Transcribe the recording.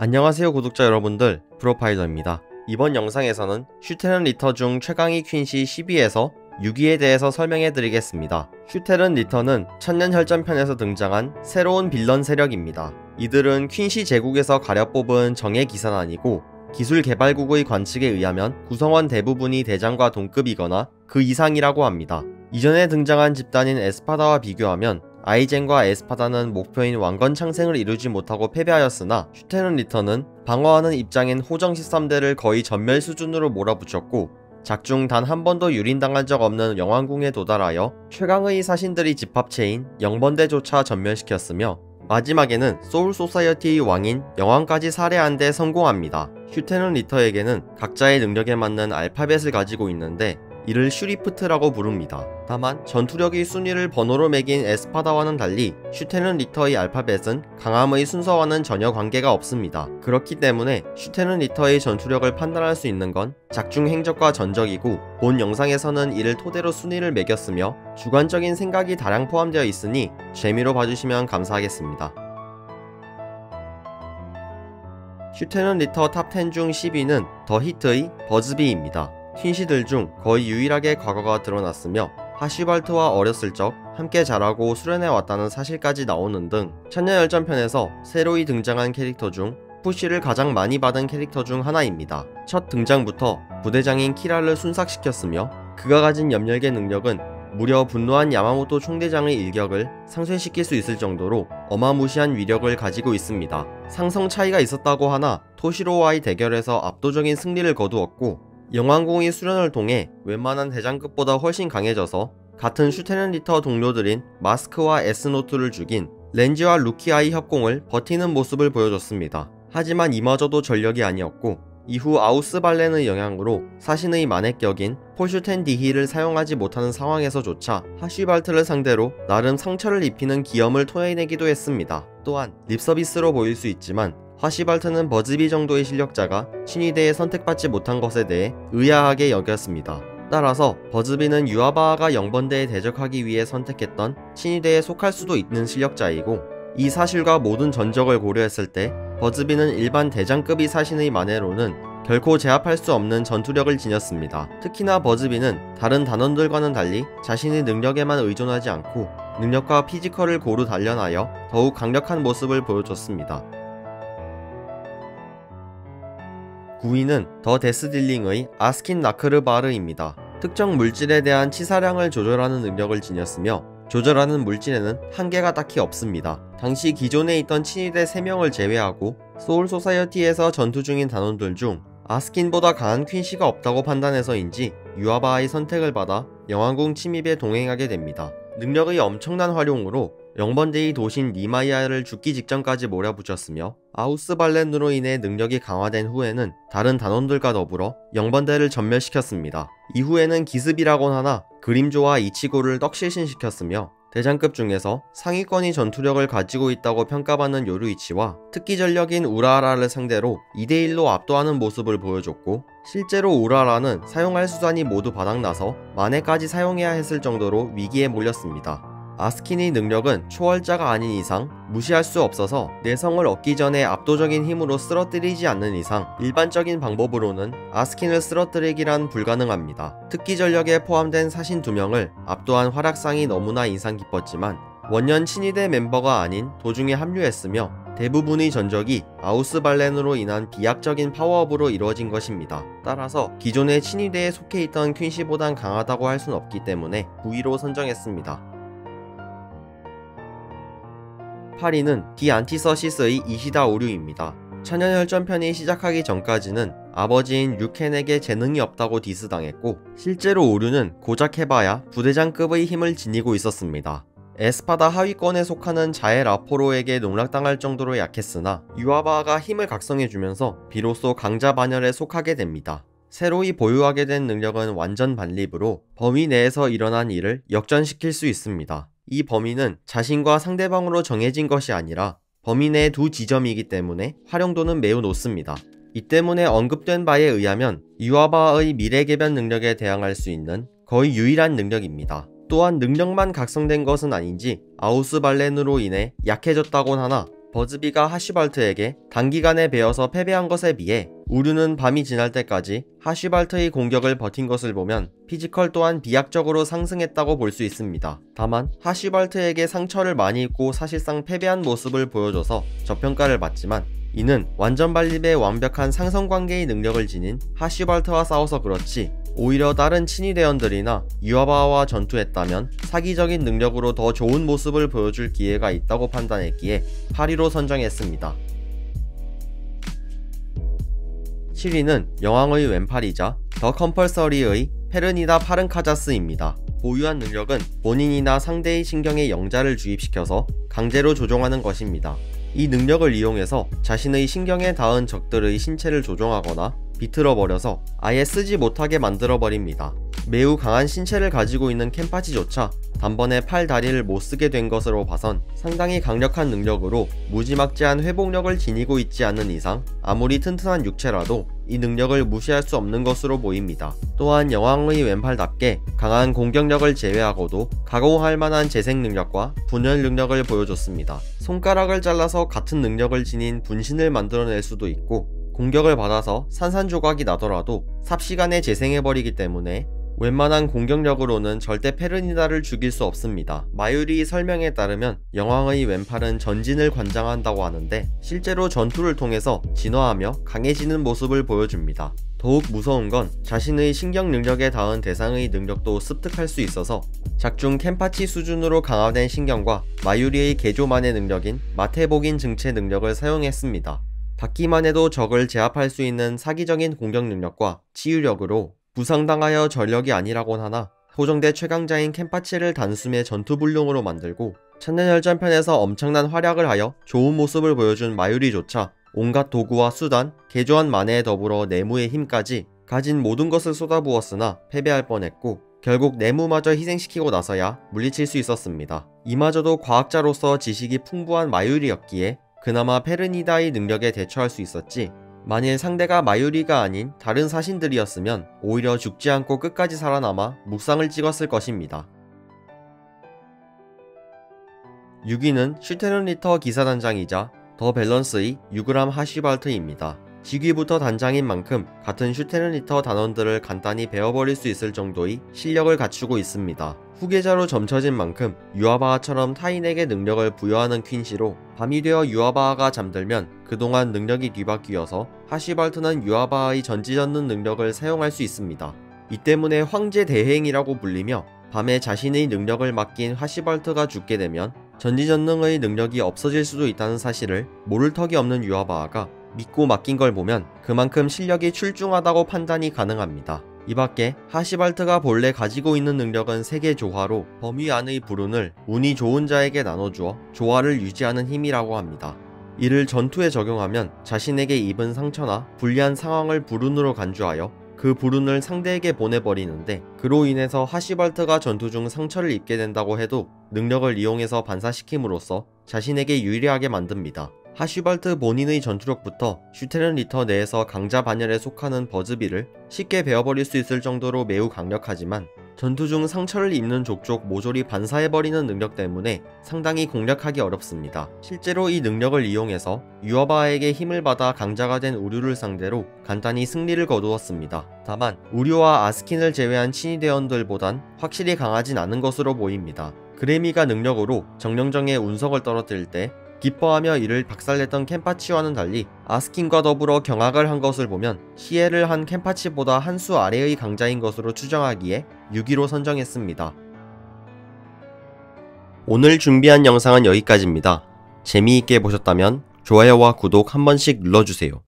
안녕하세요 구독자 여러분들, 프로파일러입니다. 이번 영상에서는 슈테른 리터 중 최강위 퀸시 10위에서 6위에 대해서 설명해 드리겠습니다. 슈테른 리터는 천년혈전편에서 등장한 새로운 빌런 세력입니다. 이들은 퀸시 제국에서 가려 뽑은 정예 기사단이고 기술개발국의 관측에 의하면 구성원 대부분이 대장과 동급이거나 그 이상이라고 합니다. 이전에 등장한 집단인 에스파다와 비교하면 아이젠과 에스파다는 목표인 왕권 창생을 이루지 못하고 패배하였으나 슈테른 리터는 방어하는 입장인 호정 13대를 거의 전멸 수준으로 몰아붙였고 작중 단 한 번도 유린당한 적 없는 영왕궁에 도달하여 최강의 사신들이 집합체인 영번대조차 전멸시켰으며 마지막에는 소울 소사이어티의 왕인 영왕까지 살해한 데 성공합니다. 슈테른 리터에게는 각자의 능력에 맞는 알파벳을 가지고 있는데 이를 슈리프트라고 부릅니다. 다만 전투력의 순위를 번호로 매긴 에스파다와는 달리 슈테른 리터의 알파벳은 강함의 순서와는 전혀 관계가 없습니다. 그렇기 때문에 슈테른 리터의 전투력을 판단할 수 있는 건 작중 행적과 전적이고 본 영상에서는 이를 토대로 순위를 매겼으며 주관적인 생각이 다량 포함되어 있으니 재미로 봐주시면 감사하겠습니다. 슈테른 리터 탑10 중 10위는 더 히트의 버즈비입니다. 퀸시들 중 거의 유일하게 과거가 드러났으며 하쉬발트와 어렸을 적 함께 자라고 수련해왔다는 사실까지 나오는 등 천년열전편에서 새로이 등장한 캐릭터 중 푸시를 가장 많이 받은 캐릭터 중 하나입니다. 첫 등장부터 부대장인 키라를 순삭시켰으며 그가 가진 염렬계 능력은 무려 분노한 야마모토 총대장의 일격을 상쇄시킬 수 있을 정도로 어마무시한 위력을 가지고 있습니다. 상성 차이가 있었다고 하나 토시로와의 대결에서 압도적인 승리를 거두었고 영왕궁의 수련을 통해 웬만한 대장급보다 훨씬 강해져서 같은 슈테른 리터 동료들인 마스크와 에스노트를 죽인 렌지와 루키아의 협공을 버티는 모습을 보여줬습니다. 하지만 이마저도 전력이 아니었고 이후 아우스발렌의 영향으로 사신의 만액격인 폴슈텐 디히를 사용하지 못하는 상황에서조차 하쉬발트를 상대로 나름 상처를 입히는 기염을 토해내기도 했습니다. 또한 립서비스로 보일 수 있지만 하쉬발트는 버즈비 정도의 실력자가 신위대에 선택받지 못한 것에 대해 의아하게 여겼습니다. 따라서 버즈비는 유아바아가 영번대에 대적하기 위해 선택했던 신위대에 속할 수도 있는 실력자이고 이 사실과 모든 전적을 고려했을 때 버즈비는 일반 대장급의 사신의 만회로는 결코 제압할 수 없는 전투력을 지녔습니다. 특히나 버즈비는 다른 단원들과는 달리 자신의 능력에만 의존하지 않고 능력과 피지컬을 고루 단련하여 더욱 강력한 모습을 보여줬습니다. 9위는 더 데스딜링의 아스킨 나크르바르입니다. 특정 물질에 대한 치사량을 조절하는 능력을 지녔으며 조절하는 물질에는 한계가 딱히 없습니다. 당시 기존에 있던 친위대 3명을 제외하고 소울 소사이어티에서 전투 중인 단원들 중 아스킨보다 강한 퀸시가 없다고 판단해서인지 유아바의 선택을 받아 영왕궁 침입에 동행하게 됩니다. 능력의 엄청난 활용으로 영번대의 도신 니마이아를 죽기 직전까지 몰아붙였으며 아우스발렌으로 인해 능력이 강화된 후에는 다른 단원들과 더불어 영번대를 전멸시켰습니다. 이후에는 기습이라곤 하나 그림조와 이치고를 떡실신시켰으며 대장급 중에서 상위권의 전투력을 가지고 있다고 평가받는 요루이치와 특기 전력인 우라라를 상대로 2대1로 압도하는 모습을 보여줬고 실제로 우라라는 사용할 수단이 모두 바닥나서 만회까지 사용해야 했을 정도로 위기에 몰렸습니다. 아스킨의 능력은 초월자가 아닌 이상 무시할 수 없어서 내성을 얻기 전에 압도적인 힘으로 쓰러뜨리지 않는 이상 일반적인 방법으로는 아스킨을 쓰러뜨리기란 불가능합니다. 특기 전력에 포함된 사신 2명을 압도한 활약상이 너무나 인상 깊었지만 원년 친위대 멤버가 아닌 도중에 합류했으며 대부분의 전적이 아우스발렌으로 인한 비약적인 파워업으로 이루어진 것입니다. 따라서 기존의 친위대에 속해 있던 퀸시보단 강하다고 할 순 없기 때문에 9위로 선정했습니다. 8위는 디 안티서시스의 이시다 오류입니다. 천년혈전편이 시작하기 전까지는 아버지인 류켄에게 재능이 없다고 디스당했고 실제로 오류는 고작 해봐야 부대장급의 힘을 지니고 있었습니다. 에스파다 하위권에 속하는 자엘 아포로에게 농락당할 정도로 약했으나 유아바아가 힘을 각성해주면서 비로소 강자 반열에 속하게 됩니다. 새로이 보유하게 된 능력은 완전 반립으로 범위 내에서 일어난 일을 역전시킬 수 있습니다. 이 범위는 자신과 상대방으로 정해진 것이 아니라 범위 내의 두 지점이기 때문에 활용도는 매우 높습니다. 이 때문에 언급된 바에 의하면 유아바아의 미래개변 능력에 대항할 수 있는 거의 유일한 능력입니다. 또한 능력만 각성된 것은 아닌지 아우스발렌으로 인해 약해졌다곤 하나 버즈비가 하쉬발트에게 단기간에 베어서 패배한 것에 비해 우류는 밤이 지날 때까지 하쉬발트의 공격을 버틴 것을 보면 피지컬 또한 비약적으로 상승했다고 볼 수 있습니다. 다만 하쉬발트에게 상처를 많이 입고 사실상 패배한 모습을 보여줘서 저평가를 받지만 이는 완전 발립의 완벽한 상성관계의 능력을 지닌 하쉬발트와 싸워서 그렇지 오히려 다른 친위대원들이나 유아바와 전투했다면 사기적인 능력으로 더 좋은 모습을 보여줄 기회가 있다고 판단했기에 8위로 선정했습니다. 7위는 여왕의 왼팔이자 더 컴펄서리의 페르니다 파른카자스입니다. 보유한 능력은 본인이나 상대의 신경에 영자를 주입시켜서 강제로 조종하는 것입니다. 이 능력을 이용해서 자신의 신경에 닿은 적들의 신체를 조종하거나 비틀어버려서 아예 쓰지 못하게 만들어버립니다. 매우 강한 신체를 가지고 있는 켄파치조차 단번에 팔 다리를 못쓰게 된 것으로 봐선 상당히 강력한 능력으로 무지막지한 회복력을 지니고 있지 않는 이상 아무리 튼튼한 육체라도 이 능력을 무시할 수 없는 것으로 보입니다. 또한 여왕의 왼팔답게 강한 공격력을 제외하고도 가공할 만한 재생 능력과 분열 능력을 보여줬습니다. 손가락을 잘라서 같은 능력을 지닌 분신을 만들어낼 수도 있고 공격을 받아서 산산조각이 나더라도 삽시간에 재생해버리기 때문에 웬만한 공격력으로는 절대 페르니다를 죽일 수 없습니다. 마유리 설명에 따르면 여왕의 왼팔은 전진을 관장한다고 하는데 실제로 전투를 통해서 진화하며 강해지는 모습을 보여줍니다. 더욱 무서운 건 자신의 신경 능력에 닿은 대상의 능력도 습득할 수 있어서 작중 켄파치 수준으로 강화된 신경과 마유리의 개조만의 능력인 마테복인 증체 능력을 사용했습니다. 받기만 해도 적을 제압할 수 있는 사기적인 공격 능력과 치유력으로 부상당하여 전력이 아니라곤 하나 호정대 최강자인 켄파치를 단숨에 전투불능으로 만들고 천년열전편에서 엄청난 활약을 하여 좋은 모습을 보여준 마유리조차 온갖 도구와 수단, 개조한 만해에 더불어 내무의 힘까지 가진 모든 것을 쏟아부었으나 패배할 뻔했고 결국 내무마저 희생시키고 나서야 물리칠 수 있었습니다. 이마저도 과학자로서 지식이 풍부한 마유리였기에 그나마 페르니다의 능력에 대처할 수 있었지 만일 상대가 마유리가 아닌 다른 사신들이었으면 오히려 죽지 않고 끝까지 살아남아 묵상을 찍었을 것입니다. 6위는 슈테른 리터 기사단장이자 더 밸런스의 6g 하쉬발트입니다. 직위부터 단장인 만큼 같은 슈테른 리터 단원들을 간단히 베어버릴 수 있을 정도의 실력을 갖추고 있습니다. 후계자로 점쳐진 만큼 유아바하처럼 타인에게 능력을 부여하는 퀸시로 밤이 되어 유아바하가 잠들면 그동안 능력이 뒤바뀌어서 하쉬발트는 유아바하의 전지전능 능력을 사용할 수 있습니다. 이 때문에 황제 대행이라고 불리며 밤에 자신의 능력을 맡긴 하쉬발트가 죽게 되면 전지전능의 능력이 없어질 수도 있다는 사실을 모를 턱이 없는 유아바하가 믿고 맡긴 걸 보면 그만큼 실력이 출중하다고 판단이 가능합니다. 이밖에 하쉬발트가 본래 가지고 있는 능력은 세계 조화로 범위 안의 불운을 운이 좋은 자에게 나눠주어 조화를 유지하는 힘이라고 합니다. 이를 전투에 적용하면 자신에게 입은 상처나 불리한 상황을 불운으로 간주하여 그 불운을 상대에게 보내버리는데 그로 인해서 하쉬발트가 전투 중 상처를 입게 된다고 해도 능력을 이용해서 반사시킴으로써 자신에게 유리하게 만듭니다. 하쉬발트 본인의 전투력부터 슈테른 리터 내에서 강자 반열에 속하는 버즈비를 쉽게 베어버릴 수 있을 정도로 매우 강력하지만 전투 중 상처를 입는 족족 모조리 반사해버리는 능력 때문에 상당히 공략하기 어렵습니다. 실제로 이 능력을 이용해서 유아바에게 힘을 받아 강자가 된 우류를 상대로 간단히 승리를 거두었습니다. 다만 우류와 아스킨을 제외한 친위대원들보단 확실히 강하진 않은 것으로 보입니다. 그레미가 능력으로 정령정의 운석을 떨어뜨릴 때 기뻐하며 이를 박살냈던 켄파치와는 달리 아스킨과 더불어 경악을 한 것을 보면 시해를 한 켄파치보다 한 수 아래의 강자인 것으로 추정하기에 6위로 선정했습니다. 오늘 준비한 영상은 여기까지입니다. 재미있게 보셨다면 좋아요와 구독 한 번씩 눌러주세요.